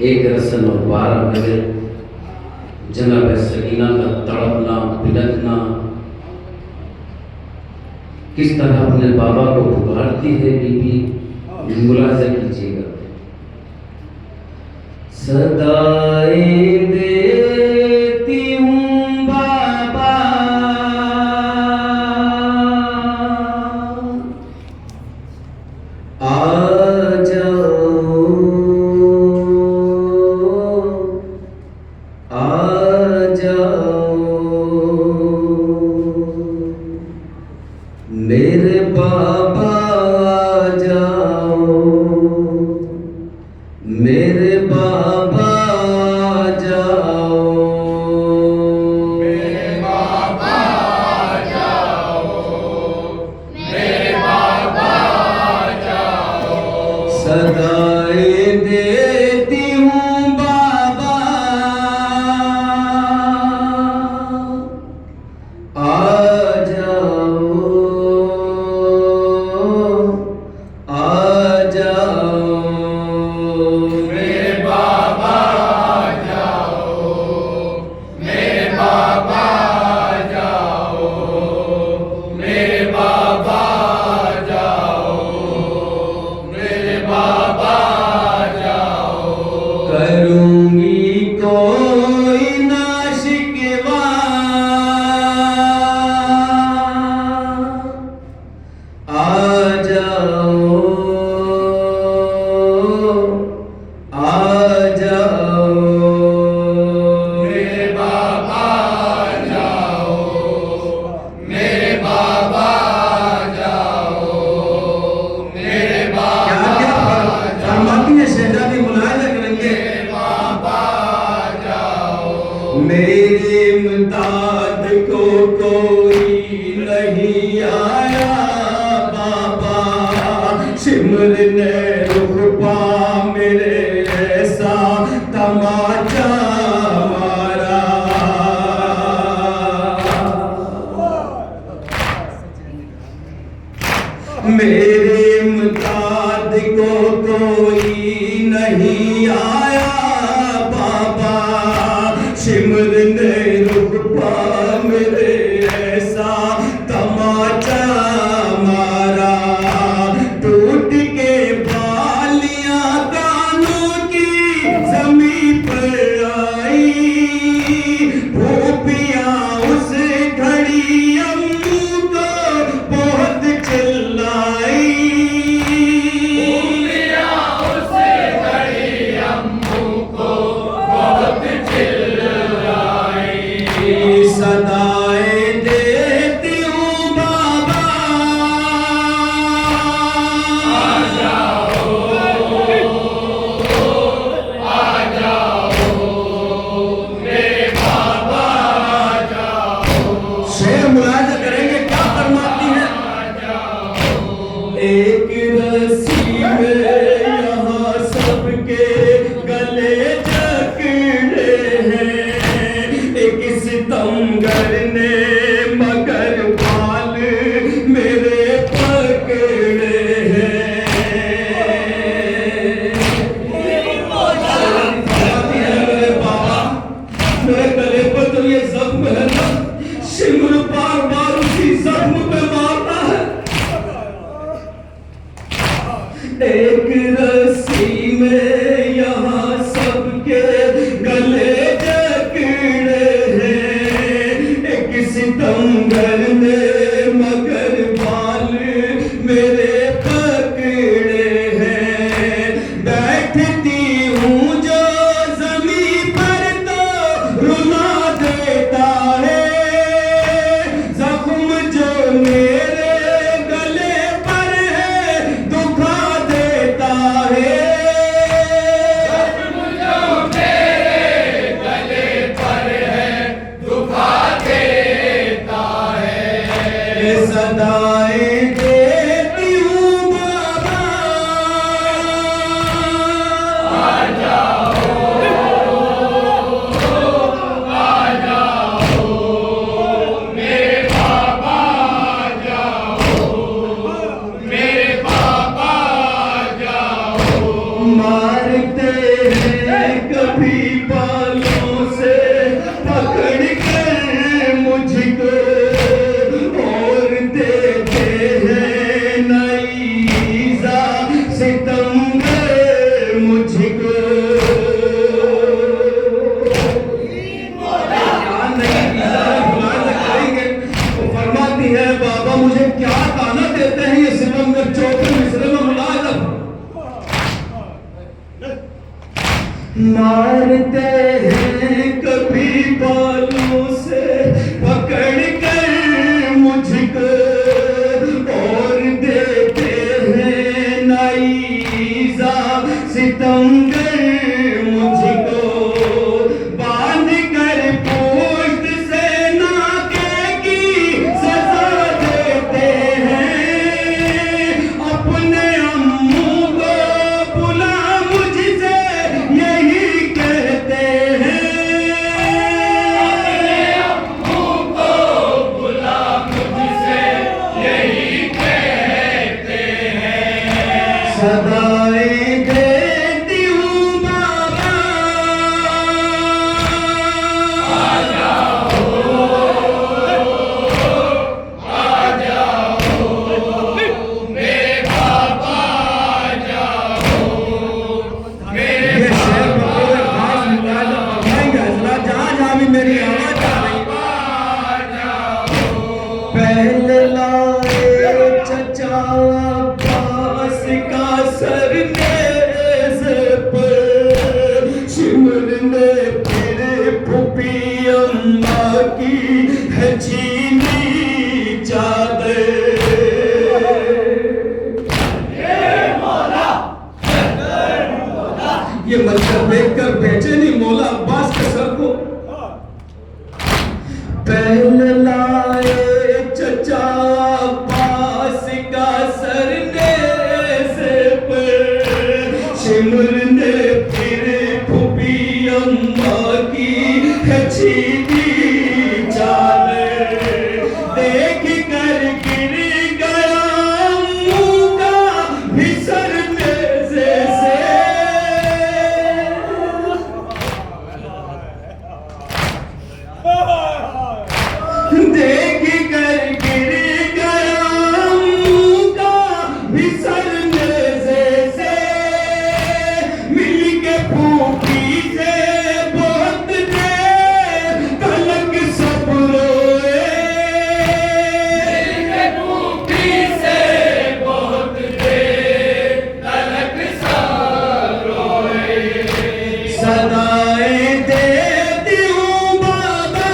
एक रसन और 12 बजे जनाब सकीना का तड़पना बिलखना, किस तरह अपने बाबा को पुकारती है बीबी, मुलाजा कीजिएगा। सदाएं देती हूँ बाबा, आ जाओ आ जाओ, मेरे बाबा आ जाओ, मेरे बाबा आ जाओ, मेरे बाबा आ जाओ, मेरे बाबा आ जाओ। सदाएं देती हूँ बाबा, आ जाओ आ जाओ, मेरे बाबा आ जाओ, मेरे बाबा आ जाओ, मेरे बाबा आ जाओ, मेरे बाबा आ जाओ। करूँगी कोई ना शिकवा, आ जाओ आ जाओ, मेरे बाबा आ जाओ, मेरे बाबा आ जाओ, मेरे बाबा फरमाती है शहजादी, मुलायजा करेंगे। बाबा आ जाओ। मेरे इमदाद को कोई नहीं आया बाबा, सिमरने रुखबा मेरे ऐसा तमाचा मारा। मेरे इमदाद को कोई नहीं आया बाबा, सिमरने रुखबा मेरे ऐसा तमाचा मारा। टूट के बालियां कानों की जमीन पर आई, भूपियां उस घड़ी अम्मू को बहुत चिल्लाई। उसे घड़ी अम्मू को बहुत चिल्लाई। सदाएं देती हूँ बाबा, आ जाओ, आ जाओ, मेरे बाबा आ जाओ। शेर मुलाजा करेंगे क्या फरमाती है। एक रस्सी में यहाँ सबके गले जकड़े हैं, एक सितमगर ने मगर बाल मेरे पकड़े हैं। फरमाती है मेरे बाबा, मेरे गले पर तो ये जख्म है ना, सिमर बार बार उसी जख्म पे मारता है। एक रस्सी में यहाँ सबके गले जकड़े हैं, एक सितमगर ने मगर बाल मेरे पकड़े हैं। बैठती हूँ जो जमीन पर तो रुला देता है, जख्म जो मेरे गले पर है दुखा देता है। जो मेरे गले पर है दुखा देता है। सदाएं देती हूँ बाबा, आ जाओ, आ जाओ, मेरे बाबा आ जाओ, मेरे बाबा आ जाओ। मारते हैं मारते हैं कभी बालों से पकड़ कर मुझको और देते हैं नाईजा सितमगर मुझको बांध कर पोस्ट से नाके की सजा देते हैं अपने अम्मू को बुला मुझसे यही कहते हैं अपने अम्मू को बुला मुझसे यही कहते हैं सदाएं देती हूँ बाबा आ जाओ मेरे बाबा आ जाओ मेरे ये शेर बतौर खास मुकाबला फरमाएंगे हजरत जहाँ जहाँ भी मेरी आवाज आ रही पहले लाए चचा अब्बास का सर नेज़ पर सिमरने फिर फूफी अम्मा की है चीनी चादर ये मंजर देखकर बेचैनी मौला अब्बास के सर को पहले लाए चचा अब्बास का सर नेज़ पर सिमरने फिर फूफी अम्मा की है चीनी चादर देख कर गिर गया अम्मू का भी सर नेज़े से देख कर गिर गया अम्मू का भी सर नेज़े से मिल के फूफी से बहुत देर तलक सब रोए फूफी से बहुत देर तलक सब रोए सदाएं देती हूँ बाबा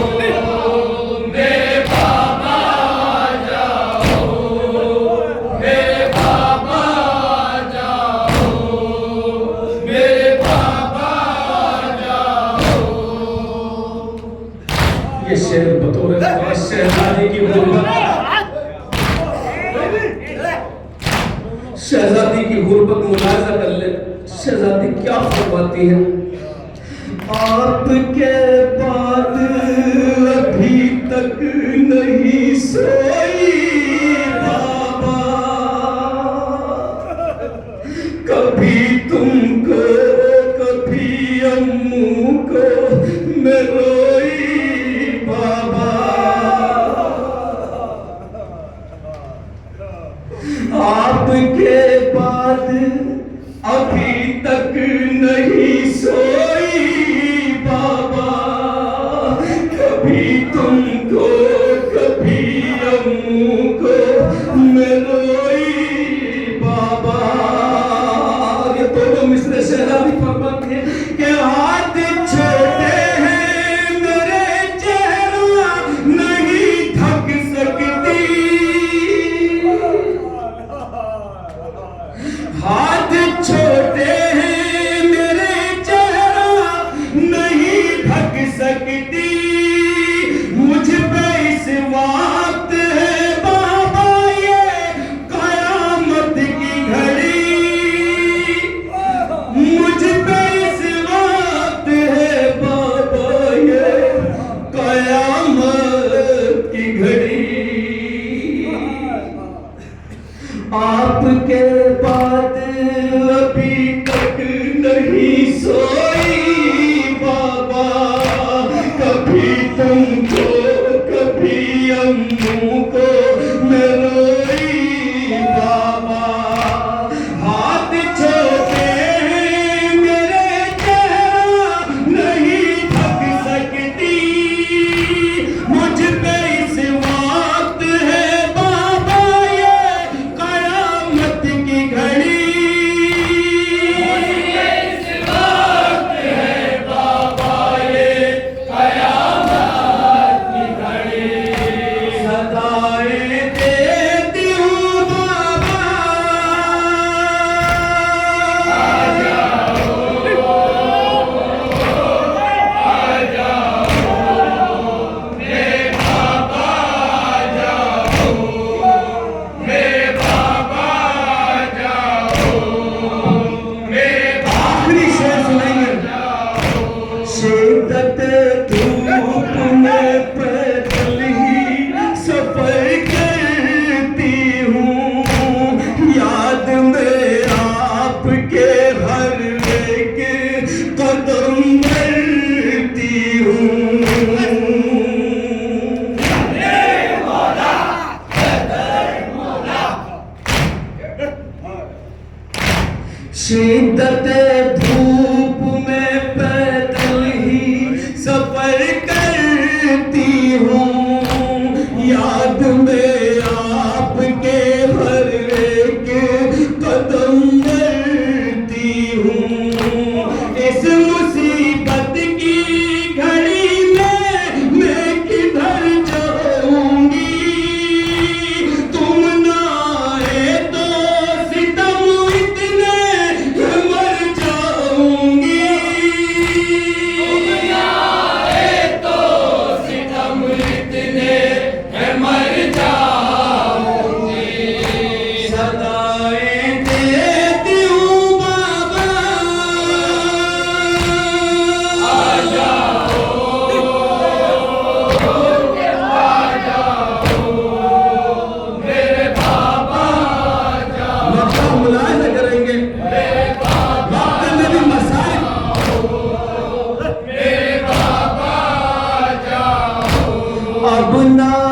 मेरे बाबा आ जाओ मेरे बाबा आ जाओ मेरे बाबा आ जाओ ये शेर बतौर खास शहजादी की गुर्बत शहजादी की गुर्बत मुलाजा कर ले शहजादी क्या फरमाती है आपके बाद अभी तक नहीं सोई बाबा कभी तुमको कभी अम्मू को मैं रोई बाबा आपके बाद अभी तक नहीं सोई बाबा कभी तुमको कभी अम्मू को मैं रोई बाबा ये दोनों मिसरे शहजादी फरमाती है कि हाथ छोटे हैं मेरे चेहरा नहीं ढक सकती हाथ छोटे हैं मेरे चेहरा नहीं ढक सकती मुझ पे इस वक्त है बाबा ये कयामत की घड़ी मुझ पे इस वक्त है बाबा ये कयामत की घड़ी आपके बाद अभी तक नहीं सोई बाबा कभी तुमको कभी अम्मू को मैं रोई बाबा हाथ छोटे हैं मेरे चेहरा नहीं ढक सकती मुझ पे इस वक्त है अब ना